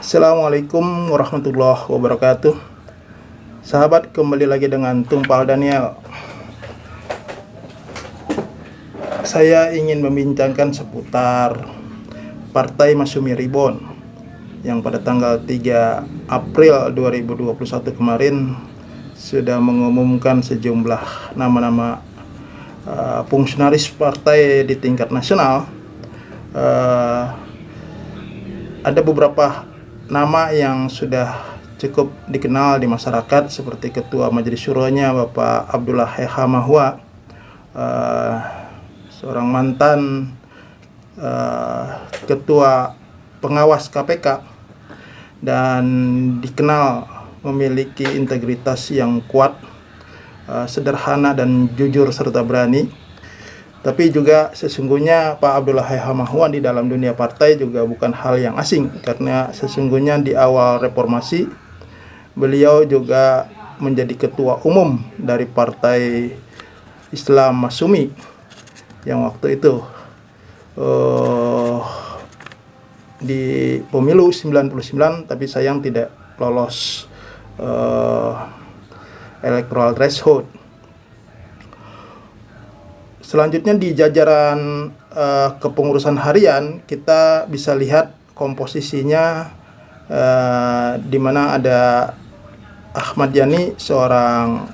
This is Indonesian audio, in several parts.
Assalamualaikum warahmatullahi wabarakatuh. Sahabat, kembali lagi dengan Tumpal Daniel. Saya ingin membincangkan seputar Partai Masyumi Ribon yang pada tanggal 3 April 2021 kemarin sudah mengumumkan sejumlah nama-nama fungsionaris partai di tingkat nasional. Ada beberapa nama yang sudah cukup dikenal di masyarakat seperti Ketua Majelis Syuronya Bapak Abdullah Heha Mahwa, seorang mantan Ketua Pengawas KPK dan dikenal memiliki integritas yang kuat, sederhana dan jujur serta berani. Tapi juga sesungguhnya Pak Abdullah Heha Mahwa di dalam dunia partai juga bukan hal yang asing, karena sesungguhnya di awal reformasi beliau juga menjadi ketua umum dari Partai Islam Masyumi yang waktu itu di pemilu 99, tapi sayang tidak lolos electoral threshold. Selanjutnya di jajaran kepengurusan harian kita bisa lihat komposisinya, di mana ada Ahmad Yani, seorang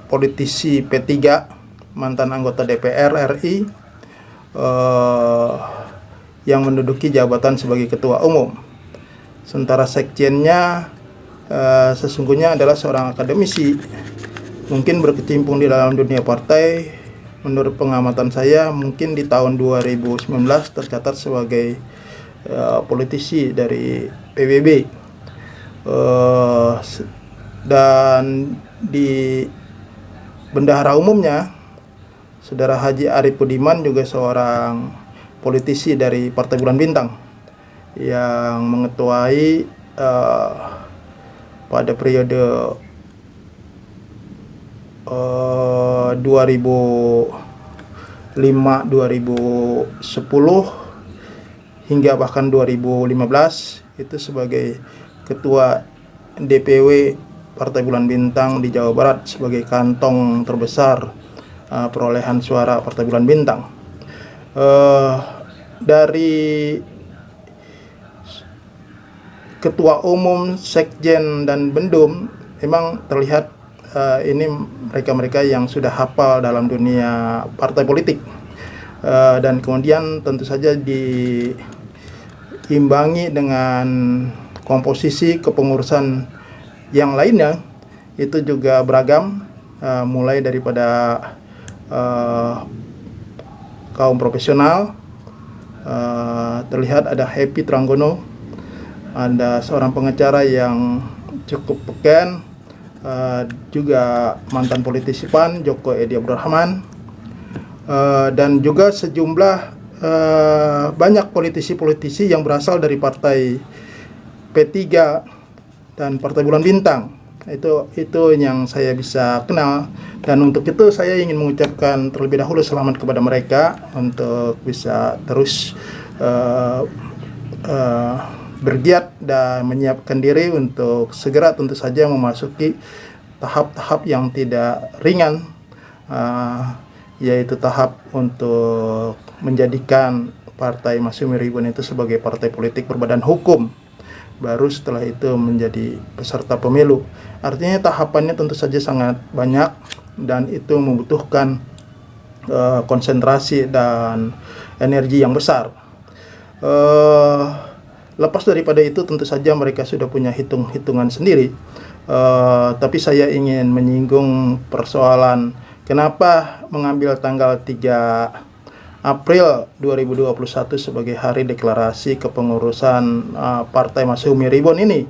politisi P3, mantan anggota DPR RI, yang menduduki jabatan sebagai ketua umum. Sementara sekjennya sesungguhnya adalah seorang akademisi, mungkin berkecimpung di dalam dunia partai. Menurut pengamatan saya, mungkin di tahun 2019 tercatat sebagai politisi dari PBB. Dan di bendahara umumnya, Saudara Haji Arif Budiman, juga seorang politisi dari Partai Bulan Bintang yang mengetuai pada periode 2005, 2010 hingga bahkan 2015 itu sebagai ketua DPW Partai Bulan Bintang di Jawa Barat sebagai kantong terbesar perolehan suara Partai Bulan Bintang. Dari ketua umum, sekjen dan bendum memang terlihat ini mereka-mereka yang sudah hafal dalam dunia partai politik, dan kemudian tentu saja diimbangi dengan komposisi kepengurusan yang lainnya itu juga beragam, mulai daripada kaum profesional. Terlihat ada Happy Tranggono, ada seorang pengacara yang cukup beken, juga mantan politisi PAN Joko Edi Abdurrahman, dan juga sejumlah banyak politisi-politisi yang berasal dari partai P3 dan Partai Bulan Bintang. Itu yang saya bisa kenal, dan untuk itu saya ingin mengucapkan terlebih dahulu selamat kepada mereka untuk bisa terus bergiat dan menyiapkan diri untuk segera tentu saja memasuki tahap-tahap yang tidak ringan, yaitu tahap untuk menjadikan Partai Masyumi Ribon itu sebagai partai politik berbadan hukum, baru setelah itu menjadi peserta pemilu. Artinya tahapannya tentu saja sangat banyak, dan itu membutuhkan konsentrasi dan energi yang besar. Lepas daripada itu tentu saja mereka sudah punya hitung-hitungan sendiri, tapi saya ingin menyinggung persoalan kenapa mengambil tanggal 3 April 2021 sebagai hari deklarasi kepengurusan Partai Masyumi Ribon ini.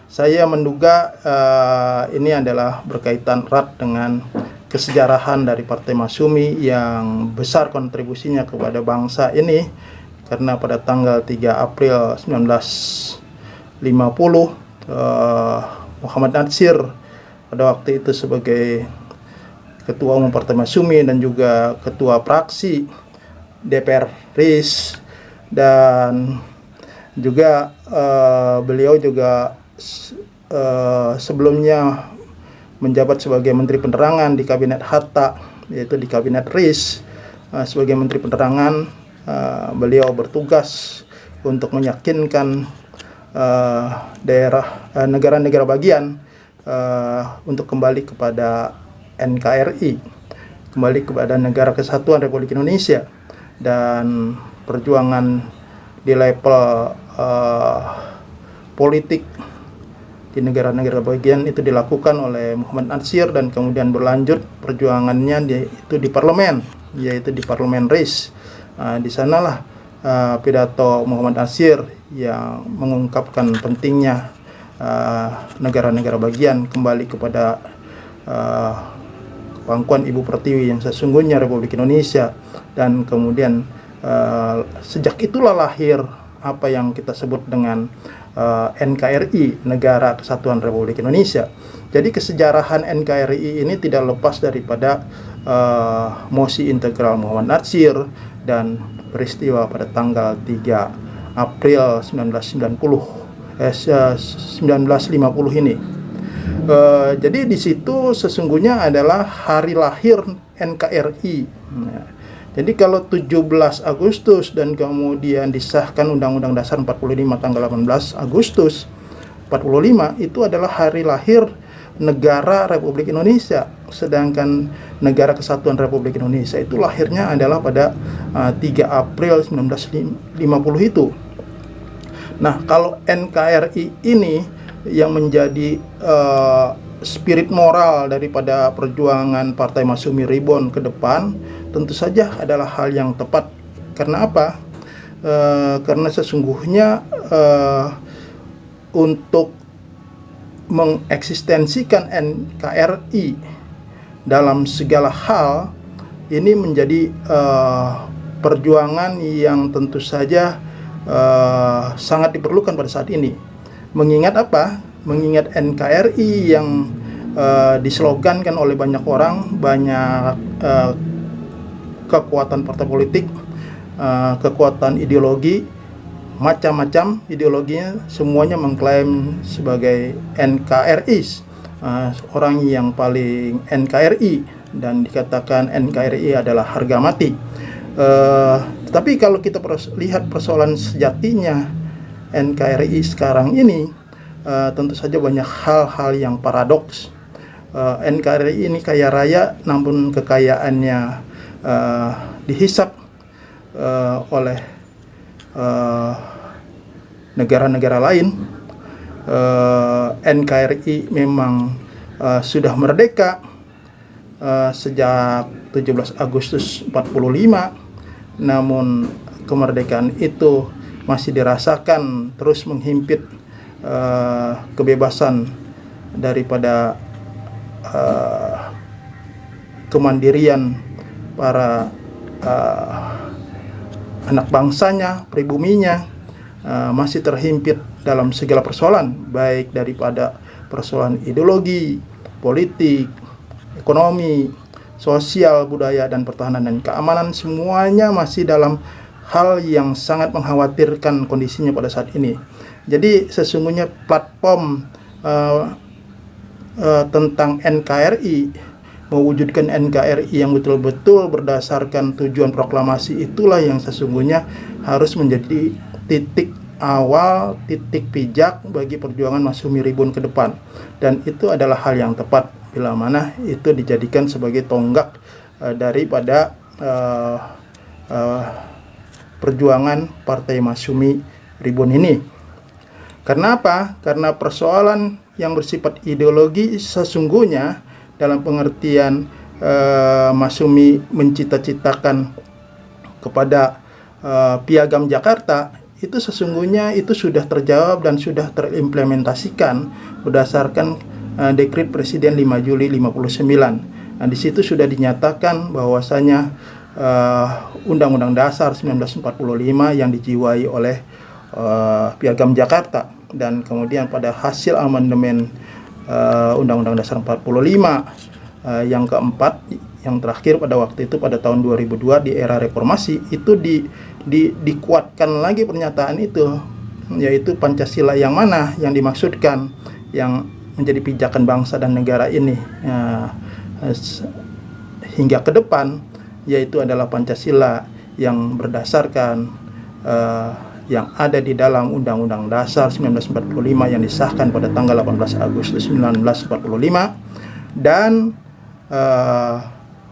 Saya menduga ini adalah berkaitan erat dengan kesejarahan dari Partai Masyumi yang besar kontribusinya kepada bangsa ini, karena pada tanggal 3 April 1950 Muhammad Natsir pada waktu itu sebagai Ketua Umum Partai Masyumi dan juga Ketua Praksi DPR RIS dan Juga beliau juga sebelumnya menjabat sebagai Menteri Penerangan di Kabinet Hatta, yaitu di Kabinet RIS. Sebagai Menteri Penerangan, beliau bertugas untuk meyakinkan negara-negara bagian untuk kembali kepada NKRI, kembali kepada Negara Kesatuan Republik Indonesia, dan perjuangan di level politik di negara-negara bagian itu dilakukan oleh Muhammad Natsir, dan kemudian berlanjut perjuangannya itu di parlemen, yaitu di parlemen RIS. Di sanalah pidato Muhammad Natsir yang mengungkapkan pentingnya negara-negara bagian kembali kepada pangkuan Ibu Pertiwi yang sesungguhnya Republik Indonesia. Dan kemudian sejak itulah lahir apa yang kita sebut dengan NKRI, Negara Kesatuan Republik Indonesia. Jadi kesejarahan NKRI ini tidak lepas daripada mosi integral Muhammad Natsir dan peristiwa pada tanggal 3 April 1950 ini. Jadi di situ sesungguhnya adalah hari lahir NKRI. Jadi kalau 17 Agustus dan kemudian disahkan Undang-Undang Dasar 45 tanggal 18 Agustus 45, itu adalah hari lahir negara Republik Indonesia. Sedangkan Negara Kesatuan Republik Indonesia itu lahirnya adalah pada 3 April 1950 itu. Nah, kalau NKRI ini yang menjadi spirit moral daripada perjuangan Partai Masyumi Ribbon ke depan, tentu saja adalah hal yang tepat. Karena apa? Karena sesungguhnya untuk mengeksistensikan NKRI dalam segala hal ini menjadi perjuangan yang tentu saja sangat diperlukan pada saat ini. Mengingat apa? Mengingat NKRI yang dislogankan oleh banyak orang, banyak kekuatan partai politik, kekuatan ideologi, macam-macam ideologinya, semuanya mengklaim sebagai NKRI, orang yang paling NKRI, dan dikatakan NKRI adalah harga mati. Tapi kalau kita lihat persoalan sejatinya NKRI sekarang ini, tentu saja banyak hal-hal yang paradoks. NKRI ini kaya raya, namun kekayaannya dihisap oleh negara-negara lain. NKRI memang sudah merdeka sejak 17 Agustus 45, namun kemerdekaan itu masih dirasakan terus menghimpit kebebasan daripada kemandirian para anak bangsanya, pribuminya, masih terhimpit dalam segala persoalan, baik daripada persoalan ideologi, politik, ekonomi, sosial, budaya, dan pertahanan dan keamanan. Semuanya masih dalam hal yang sangat mengkhawatirkan kondisinya pada saat ini. Jadi sesungguhnya platform tentang NKRI, mewujudkan NKRI yang betul-betul berdasarkan tujuan proklamasi, itulah yang sesungguhnya harus menjadi titik awal, titik pijak bagi perjuangan Masyumi Ribbon ke depan. Dan itu adalah hal yang tepat bila mana itu dijadikan sebagai tonggak daripada perjuangan Partai Masyumi Ribbon ini. Karena apa? Karena persoalan yang bersifat ideologi sesungguhnya dalam pengertian Masyumi mencita-citakan kepada Piagam Jakarta, itu sesungguhnya itu sudah terjawab dan sudah terimplementasikan berdasarkan Dekret Presiden 5 Juli 59. Nah, di situ sudah dinyatakan bahwasanya Undang-Undang Dasar 1945 yang dijiwai oleh Piagam Jakarta, dan kemudian pada hasil amandemen Undang-Undang Dasar 45 yang keempat, yang terakhir pada waktu itu pada tahun 2002 di era reformasi, itu dikuatkan lagi pernyataan itu yaitu Pancasila yang mana yang dimaksudkan yang menjadi pijakan bangsa dan negara ini hingga ke depan, yaitu adalah Pancasila yang berdasarkan yang ada di dalam Undang-Undang Dasar 1945 yang disahkan pada tanggal 18 Agustus 1945 dan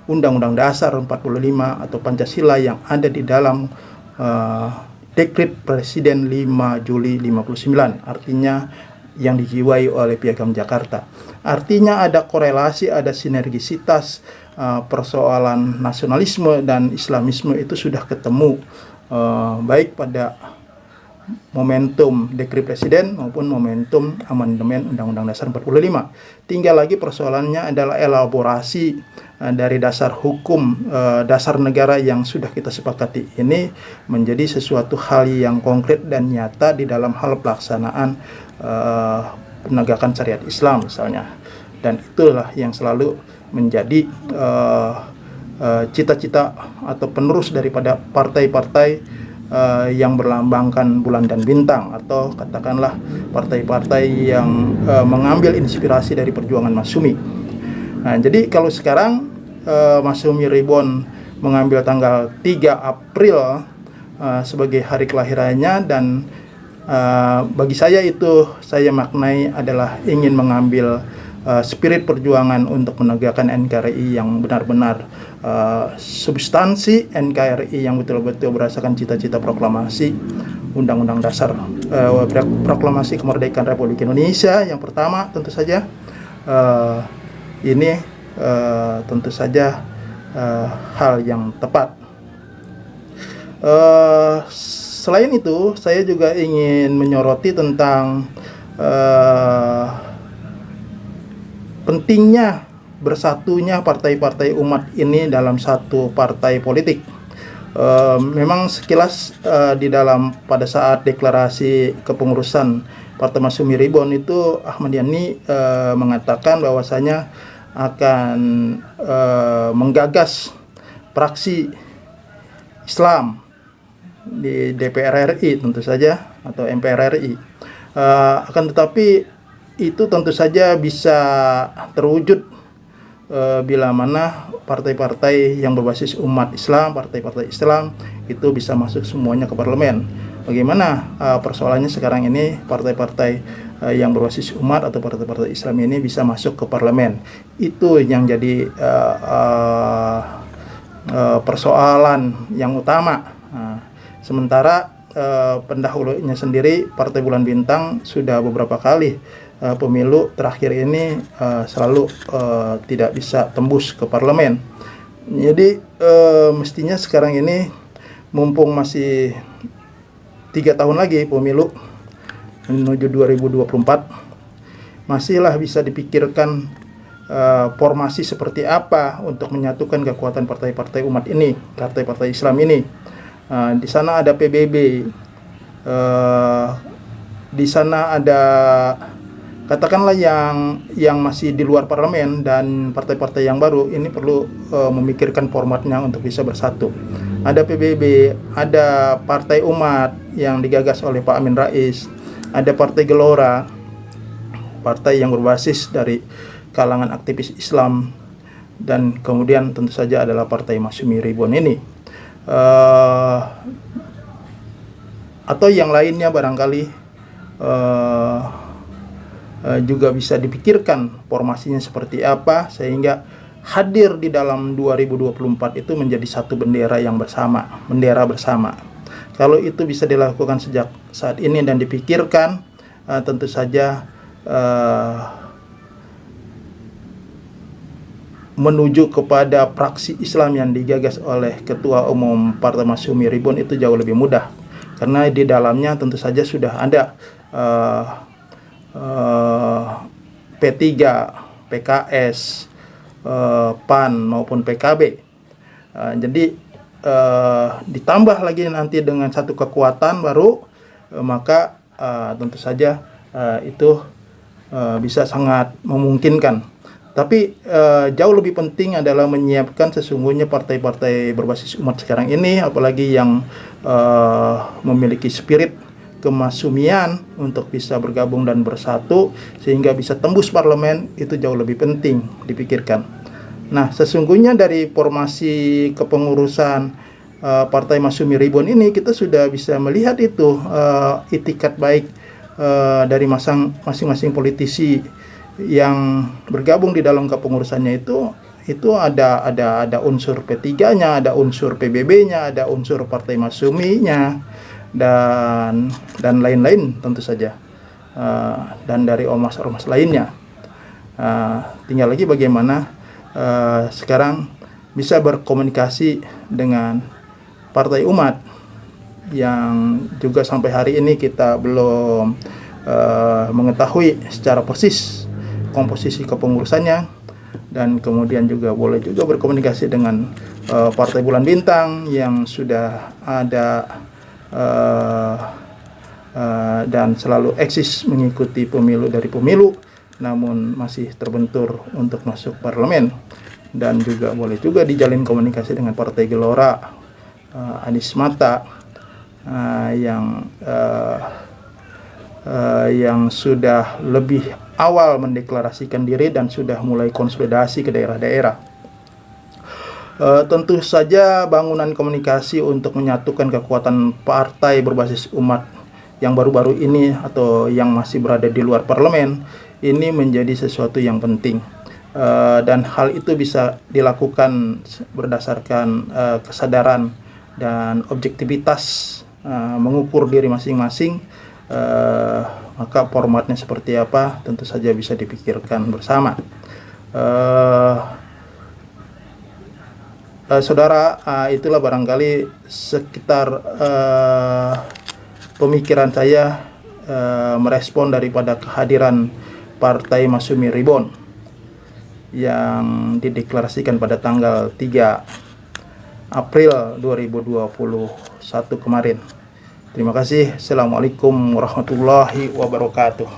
Undang-Undang Dasar 45 atau Pancasila yang ada di dalam Dekret Presiden 5 Juli 59, artinya yang dijiwai oleh Piagam Jakarta. Artinya ada korelasi, ada sinergisitas, persoalan nasionalisme dan Islamisme itu sudah ketemu baik pada momentum Dekret Presiden maupun momentum amandemen Undang-Undang Dasar 45. Tinggal lagi persoalannya adalah elaborasi dari dasar hukum dasar negara yang sudah kita sepakati ini menjadi sesuatu hal yang konkret dan nyata di dalam hal pelaksanaan penegakan syariat Islam misalnya. Dan itulah yang selalu menjadi cita-cita atau penerus daripada partai-partai yang berlambangkan bulan dan bintang, atau katakanlah partai-partai yang mengambil inspirasi dari perjuangan Masyumi. Nah, jadi kalau sekarang Masyumi Ribbon mengambil tanggal 3 April sebagai hari kelahirannya, dan bagi saya itu saya maknai adalah ingin mengambil spirit perjuangan untuk menegakkan NKRI yang benar-benar substansi NKRI yang betul-betul berdasarkan cita-cita proklamasi Undang-Undang Dasar Proklamasi Kemerdekaan Republik Indonesia yang pertama. Tentu saja ini tentu saja hal yang tepat. Selain itu, saya juga ingin menyoroti tentang pentingnya bersatunya partai-partai umat ini dalam satu partai politik. Memang sekilas di dalam pada saat deklarasi kepengurusan Partai Masyumi Ribbon itu Ahmad Yani mengatakan bahwasanya akan menggagas praksi Islam di DPR RI tentu saja atau MPR RI. Akan tetapi itu tentu saja bisa terwujud bila mana partai-partai yang berbasis umat Islam, partai-partai Islam itu bisa masuk semuanya ke parlemen. Bagaimana persoalannya sekarang ini partai-partai yang berbasis umat atau partai-partai Islam ini bisa masuk ke parlemen? Itu yang jadi persoalan yang utama. Sementara pendahulunya sendiri Partai Bulan Bintang sudah beberapa kali pemilu terakhir ini selalu tidak bisa tembus ke parlemen. Jadi mestinya sekarang ini mumpung masih 3 tahun lagi pemilu menuju 2024, masihlah bisa dipikirkan formasi seperti apa untuk menyatukan kekuatan partai-partai umat ini, partai-partai Islam ini. Di sana ada PBB, di sana ada katakanlah yang masih di luar parlemen, dan partai-partai yang baru ini perlu memikirkan formatnya untuk bisa bersatu. Ada PBB, ada Partai Umat yang digagas oleh Pak Amin Rais, ada Partai Gelora, partai yang berbasis dari kalangan aktivis Islam, dan kemudian tentu saja adalah Partai Masyumi Ribbon ini. Atau yang lainnya barangkali juga bisa dipikirkan formasinya seperti apa sehingga hadir di dalam 2024 itu menjadi satu bendera yang bersama, bendera bersama. Kalau itu bisa dilakukan sejak saat ini dan dipikirkan, tentu saja menuju kepada praksi Islam yang digagas oleh Ketua Umum Partai Masyumi Ribbon itu jauh lebih mudah, karena di dalamnya tentu saja sudah ada P3, PKS, PAN maupun PKB. Jadi ditambah lagi nanti dengan satu kekuatan baru, maka tentu saja itu bisa sangat memungkinkan. Tapi jauh lebih penting adalah menyiapkan sesungguhnya partai-partai berbasis umat sekarang ini, apalagi yang memiliki spirit kemasumian untuk bisa bergabung dan bersatu sehingga bisa tembus parlemen, itu jauh lebih penting dipikirkan. Nah, sesungguhnya dari formasi kepengurusan Partai Masyumi Reborn ini kita sudah bisa melihat itu itikat baik dari masing-masing politisi yang bergabung di dalam kepengurusannya itu ada unsur P3-nya, ada unsur PBB-nya, ada unsur Partai Masyumi-nya, dan lain-lain tentu saja, dan dari ormas-ormas lainnya. Tinggal lagi bagaimana sekarang bisa berkomunikasi dengan Partai Umat yang juga sampai hari ini kita belum mengetahui secara persis komposisi kepengurusannya, dan kemudian juga boleh juga berkomunikasi dengan Partai Bulan Bintang yang sudah ada dan selalu eksis mengikuti pemilu dari pemilu, namun masih terbentur untuk masuk parlemen. Dan juga boleh juga dijalin komunikasi dengan Partai Gelora Anies Mata yang sudah lebih awal mendeklarasikan diri dan sudah mulai konsolidasi ke daerah-daerah. Tentu saja bangunan komunikasi untuk menyatukan kekuatan partai berbasis umat yang baru-baru ini atau yang masih berada di luar parlemen ini menjadi sesuatu yang penting. Dan hal itu bisa dilakukan berdasarkan kesadaran dan objektivitas, mengukur diri masing-masing. Maka formatnya seperti apa tentu saja bisa dipikirkan bersama. Saudara, itulah barangkali sekitar pemikiran saya merespon daripada kehadiran Partai Masyumi Reborn yang dideklarasikan pada tanggal 3 April 2021 kemarin. Terima kasih. Assalamualaikum warahmatullahi wabarakatuh.